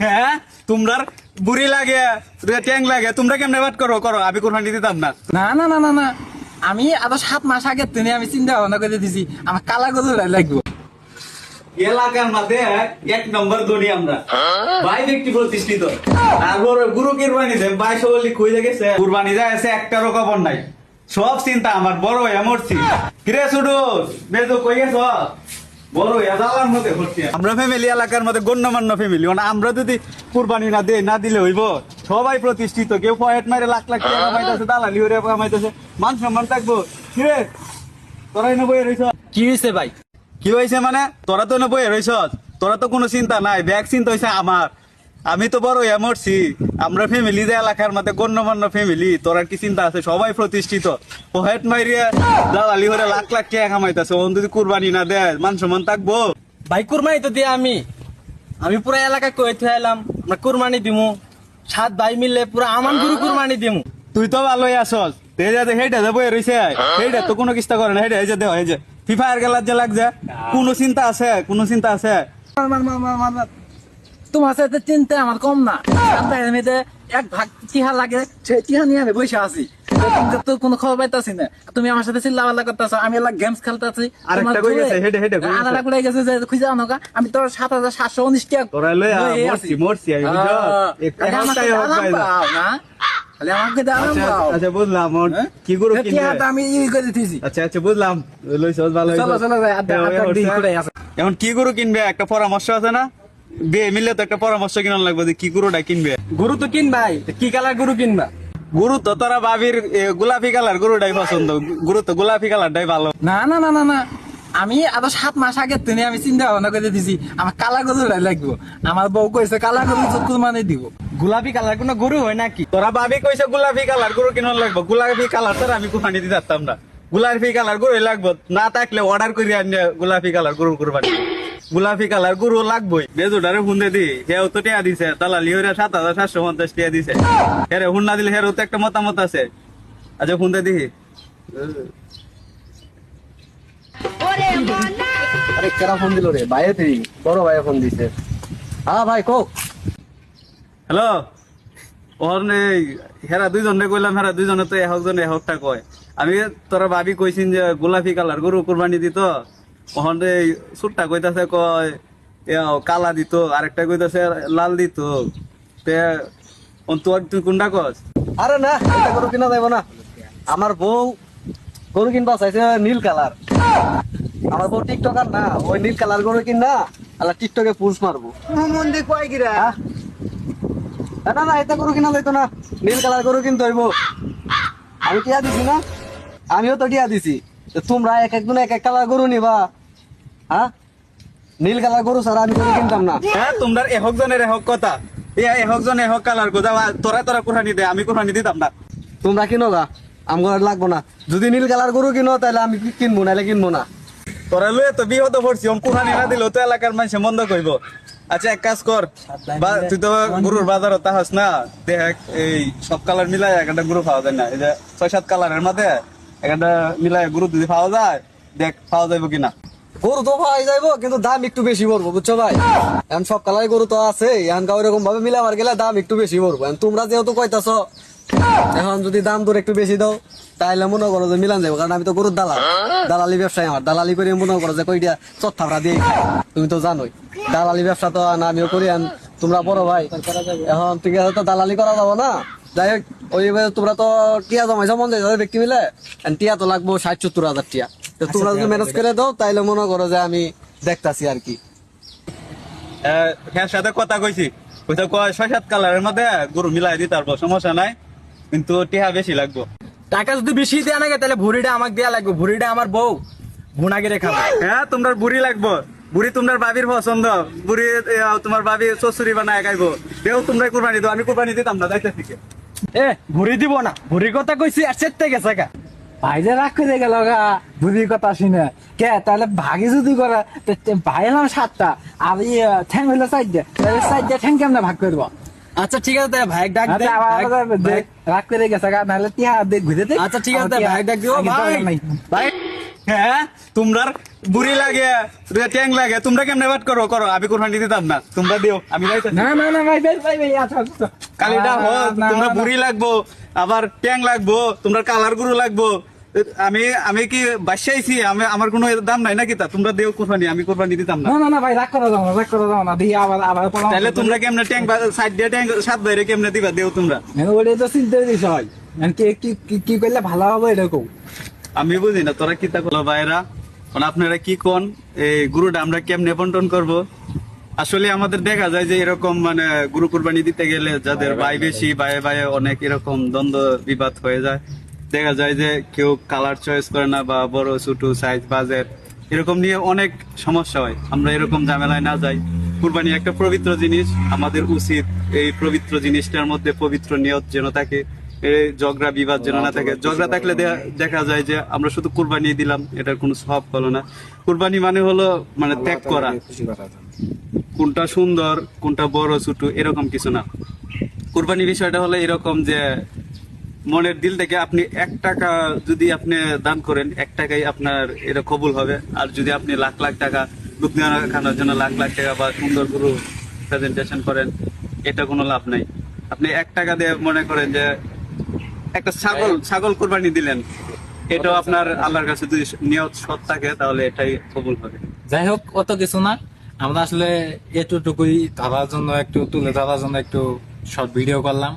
হ্যাঁ তোমরা বুড়ি লাগে ট্যাং লাগে তোমরা কেমনে বাট করো করো আমি কোরবানি দিতাম না। না না না না না, আমি আরো 7 মাস আগে তুমি আমি চিন্তা ভাবনা করে দিছি আমার কালা গরু লাগবো। এলাকার মধ্যে 1 নম্বর ধনী আমরা ভাই ব্যক্তি প্রতিষ্ঠিত। তারপর গুরু কুরবানি দেয় ভাই সকলে কইলে গেছে কুরবানি যায় আছে একটারও খবর নাই। সব চিন্তা আমার বড় হয়ে মরছি। কিরে শুডু বেজো কই গেছ বড় হয়ে যাওয়ার মধ্যে ঘুরছি। আমরা ফ্যামিলি এলাকার মধ্যে গণ্যমান্য ফ্যামিলি, মানে আমরা যদি কুরবানি না দেই না দিলে হইব। সবাই প্রতিষ্ঠিত, কেউ পয়েট মারে লাখ লাখ টাকা কামাইতেছে, দালালি করে কামাইতেছে, মান সম্মান থাকবো। কিরে তোরাই না বইয়ে রইছ? কি হয়েছে ভাই? কি হয়েছে মানে তোরা তো না বইয়ে রইছ, তোরা তো কোনো চিন্তা নাই, ব্যাগ চিন্তা হয়েছে আমার। আমি তো বড় হয়ে মরছি। আমরা ফ্যামিলি যে এলাকার মধ্যে গণ্যমান্য ফ্যামিলি, তোরা কি চিন্তা আছে? সবাই প্রতিষ্ঠিত, পয়েট মারিয়া দালালি করে লাখ লাখ টাকা কামাইতেছে। ওন যদি কুরবানি না দেয় মান সম্মান থাকবো? ভাই কুরবানি তো দিয়ে আমি পুরো এলাকা কই থাইলাম আমরা কুরবানি দিমু, 7 ভাই মিলে পুরো আমান গরু কুরবানি দিমু। তুই তো ভালোই আসস, হেইটা যে বইয়ে রইছে হেইটা তো কোনো কিস্তা করে না। হেইটা এই যে দেহ এই যে ফ্রি ফায়ার গেলার যে লাগছে, কোনো চিন্তা আছে? কোনো চিন্তা আছে? তোমার সাথে চিন্তা আমার কম না। এমনিতে 1 ভাগ টিহা লাগে, সেই টিহা নিয়ে আমি বসে আছি। তো কোনো খবর পাইতাছি না, তুমি আমার সাথে চিল্লাপাল্লা করতেছো, আমি এলাকা গেমস খেলতেছি। আরেকটা কই গেছে হেডে হেডে কই গেছে? আনারা গুলাই গেছে যে খুঁজে আনো গা, আমি তো 7719 টাকা তোরা লই মরছি আমি বুঝছ একটাই হোক ভাই না খালি আমাকে দাও না। আচ্ছা বুঝলাম কি গুরু কিনবে টিহাটা আমি করে দিতেছি। আচ্ছা আচ্ছা বুঝলাম লইছস ভালো হইছে। চলো চলো যাই, আড্ডা দিই করে আছে। এখন কি গরু কিনবে একটা পরামর্শ আছে না? বিয়ে মিললে তো একটা পরামর্শ কিনা লাগবে যে কি গরুটা কিনবে। গরু তো কিনবাই, কি কালার গরু কিনবা? গরু তো তোরা ভাবির গোলাপি কালার গরুটাই পছন্দ, গরু তো গোলাপি কালারটাই ভালো। না না না না না, আমি আরো 7 মাস আগে তুমি আমি চিন্তা ভাবনা করে দিছি আমার কালা গরু লাগবো। আমার বউ কইছে কালা গরু কুরবানি দিব। গোলাপি কালার কোন গরু হয় নাকি? তোরা ভাবি কইছে গোলাপি কালার গরু কিনা লাগবে, গোলাপি কালার তোর আমি কুরবানি দিতে পারতাম না। গোলাপি কালার গরু লাগবো, না থাকলে অর্ডার করে আনিয়ে গোলাপি কালার গরু কুরবানি। গোলাপি কালার গরু লাগবোই। বেজুটারে হুন দে দি, হেও তো টিয়া দিছে, দালালি হইরা 7750 টিয়া দিছে। হেরে হুন না দিলে হেরও তো একটা মতামত আছে। আচ্ছা হুন দে দিহি। আরে কেরা ফোন দিল রে? ভাইয়ে তুই বড় ভাইয়ে ফোন দিছে। হ্যাঁ ভাই কো। হ্যালো ওহনে হেরা দুইজনে কইলাম, হেরা দুইজনে তো একজন একটা কয়। আমি তোরা ভাবি কইছিন যে গোলাপি কালার গরু কুরবানি দিত, ওহনে সুটটা কইতাছে কয় কালা দিত, আরেকটা কইতাছে লাল দিত। তে তুই কোনটা কস? আরে না এটা গরু কিনা যাইব না। আমার বউ গরু কিনবা চাইছে নীল কালার। আমার বউ টিকটকার না, ওই নীল কালার গরু কিনা আল্লাহ টিকটকে পুষ মারবো। মন দিয়ে কয় গিরা? না না এটা গরু কিনা যাইতো না, নীল কালার গরু কিনতে হইব। আমি টিয়া দিছি না, আমিও তো টিয়া দিছি। তো তোমরা এক একজন এক এক কালার গরু নিবা। হ্যাঁ নীল কালার গরু ছাড়া আমি গরু কিনতাম না। হ্যাঁ তোমরা একজনের এক কথা, একজন এক কালার গোজা তোরা তোরা কুরবানি দে, আমি কুরবানি দিতাম না। তোমরা কিনো গা, আমার লাগবো না। যদি নীল কালার গরু কিনো তাহলে আমি কিনবো, নাহলে কিনবো না। তোরা লয়ে তো বিহত পড়ছি, কুরবানি না দিলেও তো এলাকার মানুষে মন্দ কইব। আচ্ছা এক কাজ কর, তুই তো গরুর বাজারত তাহাস না, দেখ এই সব কালার মিলাই একটা গরু পাওয়া যায় না। এই যে 6-7 কালারের মধ্যে একটা মিলাই গরু যদি পাওয়া যায়, দেখ পাওয়া যাইব কিনা। গরু তো পাওয়া যাইবো, কিন্তু দাম একটু বেশি পড়বো, বুঝছো ভাই? এখন সব কালারের গরু তো আছে, এখন ওইরকম ভাবে মিলাবার গেলে দাম একটু বেশি পড়বো। এখন তোমরা যেহেতু কইতাছ, এখন যদি দাম দর একটু বেশি দাও তাহলে মনে করো যে মিলান যাবো। কারণ আমি তো গরুর দালাল, দালালি ব্যবসায়ী। আমার দালালি করে মনে করো যে কইটা চত্থাপড়া দিয়ে খাই। তুমি তো জানোই দালালি ব্যবসা তো আমিও করি। তোমরা বড় ভাই, এখন ঠিক আছে তো দালালি করা যাবো না। যাই হোক ওই তোমরা তো টিয়া জমাইছো মন যাই ব্যক্তি মিলে, টিয়া তো লাগবো 60-70 হাজার টিয়া। তো তোমরা যদি ম্যানেজ করে দাও তাইলে মনে করো যে আমি দেখতাছি আর কি। হ্যাঁ সাথে কথা কইছি, ওইটা কয় 6-7 কালারের মধ্যে গরু মিলাই দিতে পারবো, সমস্যা নাই, কিন্তু টিহা বেশি লাগবো। টাকা যদি বেশি দেয়া লাগে তাহলে ভুড়িটা আমাকে দেয়া লাগবে। ভুড়িটা আমার বউ ভুনাকে রেখা। হ্যাঁ তোমরা বুড়ি লাগবো, বুড়ি তোমার বাবির পছন্দ, বুড়ি তোমার বাবি চচুরি বানায় খাইবো। দেও তোমরা কুরবানি দাও, আমি কুরবানি দিতাম না যাইতে থেকে। ভুড়ি দিব না, ভুড়ির কথা কইছি আর চেতে গেছে গা। ভাই যে রাগ করে গেল গা ভুড়ির কথা শুনে। কে তাহলে ভাগে যদি করে ভাই এলাম 7টা আর ঠ্যাং হইলো 4টা, তাহলে 4টা ঠ্যাং কেমনে ভাগ করবো? আচ্ছা ঠিক আছে ভাই ডাক দে। রাগ করে গেছে গা, নাহলে টিয়া দেখ ঘুরে দে। আচ্ছা ঠিক আছে ভাই ডাক দিও। ভাই ভাই হ্যাঁ তোমরা বুড়ি লাগে ট্যাং লাগে তোমরা কেমনে বাট করো করো আমি কোরবানি দিতাম না তোমরা দিও আমি যাইতাছি। না না না ভাই ভাই ভাই ভাই আচ্ছা আচ্ছা। কালিটা হোক না, তোমরা না, বুড়ি লাগবো আবার ট্যাং লাগবো তোমরা কালার গুরু লাগবো আমি আমি কি বাসাইছি আমি আমার কোনো দাম নাই নাকি তা তোমরা দেও কোরবানি আমি কোরবানি দিতাম না না না না ভাই রাগ করে দাও না রাগ করে দাও না দিয়ে আবার আবার পড়াও। তাহলে তোমরা কেমনে ট্যাং সাইড দিয়ে ট্যাং সাত বাইরে কেমনে দিবা দেও তোমরা ওটাই তো চিন্তার বিষয় কি কি কি করলে ভালো হবে এরকম। আমি বুঝি না তোরা কি তা করলো ভাইরা মানে আপনারা কি কোন এই গুরুটা আমরা কেমনে বন্টন করব আসলে আমাদের দেখা যায় যে এরকম মানে গুরু কুরবানি দিতে গেলে যাদের ভাই বেশি ভাইয়ে ভাইয়ে অনেক এরকম দ্বন্দ্ব বিবাদ হয়ে যায় দেখা যায় যে কেউ কালার চয়েস করে না বা বড় ছোট সাইজ বাজেট এরকম নিয়ে অনেক সমস্যা হয় আমরা এরকম ঝামেলায় না যাই কুরবানি একটা পবিত্র জিনিস আমাদের উচিত এই পবিত্র জিনিসটার মধ্যে পবিত্র নিয়ত যেন থাকে এই ঝগড়া বিবাদ যেন না থাকে ঝগড়া থাকলে দেখা যায় যে আমরা শুধু কুরবানি দিলাম এটার কোনো সব হলো না কুরবানি মানে হলো মানে ত্যাগ করা কোনটা সুন্দর কোনটা বড় ছোট এরকম কিছু না কুরবানি বিষয়টা হলো এরকম যে মনের দিল থেকে আপনি 1 টাকা যদি আপনি দান করেন 1 টাকাই আপনার এটা কবুল হবে আর যদি আপনি লাখ লাখ টাকা লোক দেখানোর জন্য লাখ লাখ টাকা বা সুন্দর গুরু প্রেজেন্টেশন করেন এটা কোনো লাভ নাই আপনি 1 টাকা দিয়ে মনে করেন যে একটা ছাগল কোরবানি দিলেন এটাও আপনার আল্লাহর কাছে যদি নিয়ত সৎ থাকে তাহলে এটাই কবুল হবে যাই হোক অত কিছু না আমরা আসলে এতটুকুই ধরার জন্য একটু তুলে ধরার জন্য একটু শর্ট ভিডিও করলাম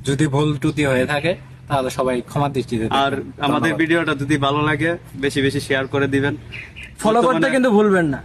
যদি ভুল ত্রুটি হয়ে থাকে তাহলে সবাই ক্ষমা দৃষ্টিতে আর আমাদের ভিডিওটা যদি ভালো লাগে বেশি বেশি শেয়ার করে দিবেন ফলো করতে কিন্তু ভুলবেন না।